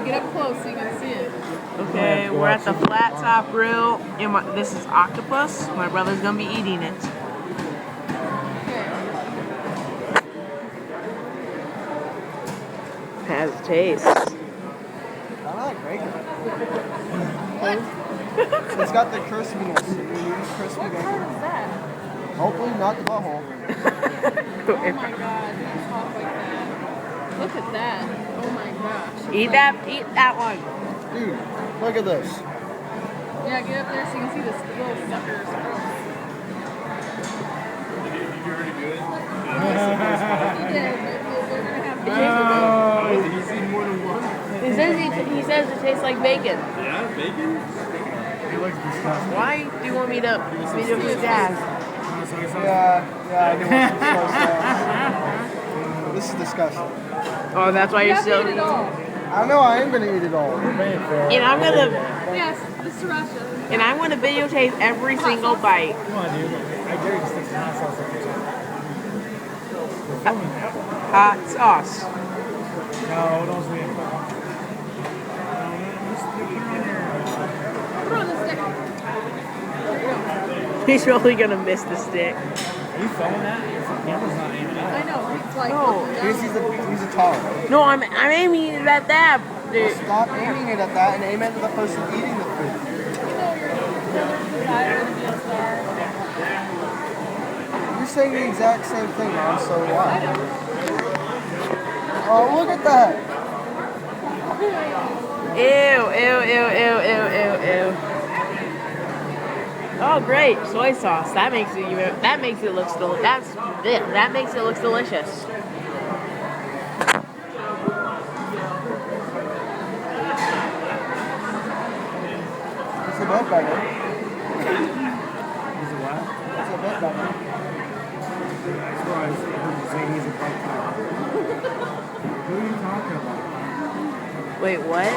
Get up close so you can see it. Okay, we're at the Flat Top Grill, and this is Octopus. My brother's gonna be eating it. Has a taste. I like bacon. It's got the crispiness. You use crispy What bacon. part is that? Hopefully not the butthole. Oh my god, you talk like that. Look at that. Oh my gosh. Eat that one. Dude, look at this. Yeah, get up there so you can see this little suckers. He did, but we're gonna have bacon. He's eaten more than one. He says it tastes like bacon. Yeah, bacon? He looks disgusting. Why do you want me to video his dad? Yeah, I do want some soy sauce. This is disgusting. Oh, that's why You you're have to still. eat it all. I know I am gonna eat it all. And I'm gonna Yes, this is Russia. videotape every single bite. Come on, dude. I dare you to stick some hot sauce up your Hot sauce. No, don't say it. Throw the stick. He's really gonna miss the stick. Are you filming that? Your camera's not aiming I at know, it's like. No. He's a tar. No, I'm aiming it at that. Dude. Stop aiming it at that and aim it at the person eating the food. You know your desire to be a star. You're saying the exact same thing, man, so why? Oh, look at that! Ew. Oh, great, soy sauce. That makes it look that makes it look delicious. It's a bit better. Is it what? It's a bit better. That's why I heard you say he's a bike type. Who are you talking about? Wait, what?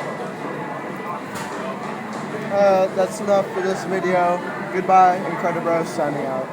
That's enough for this video. Goodbye, Incredibros signing out.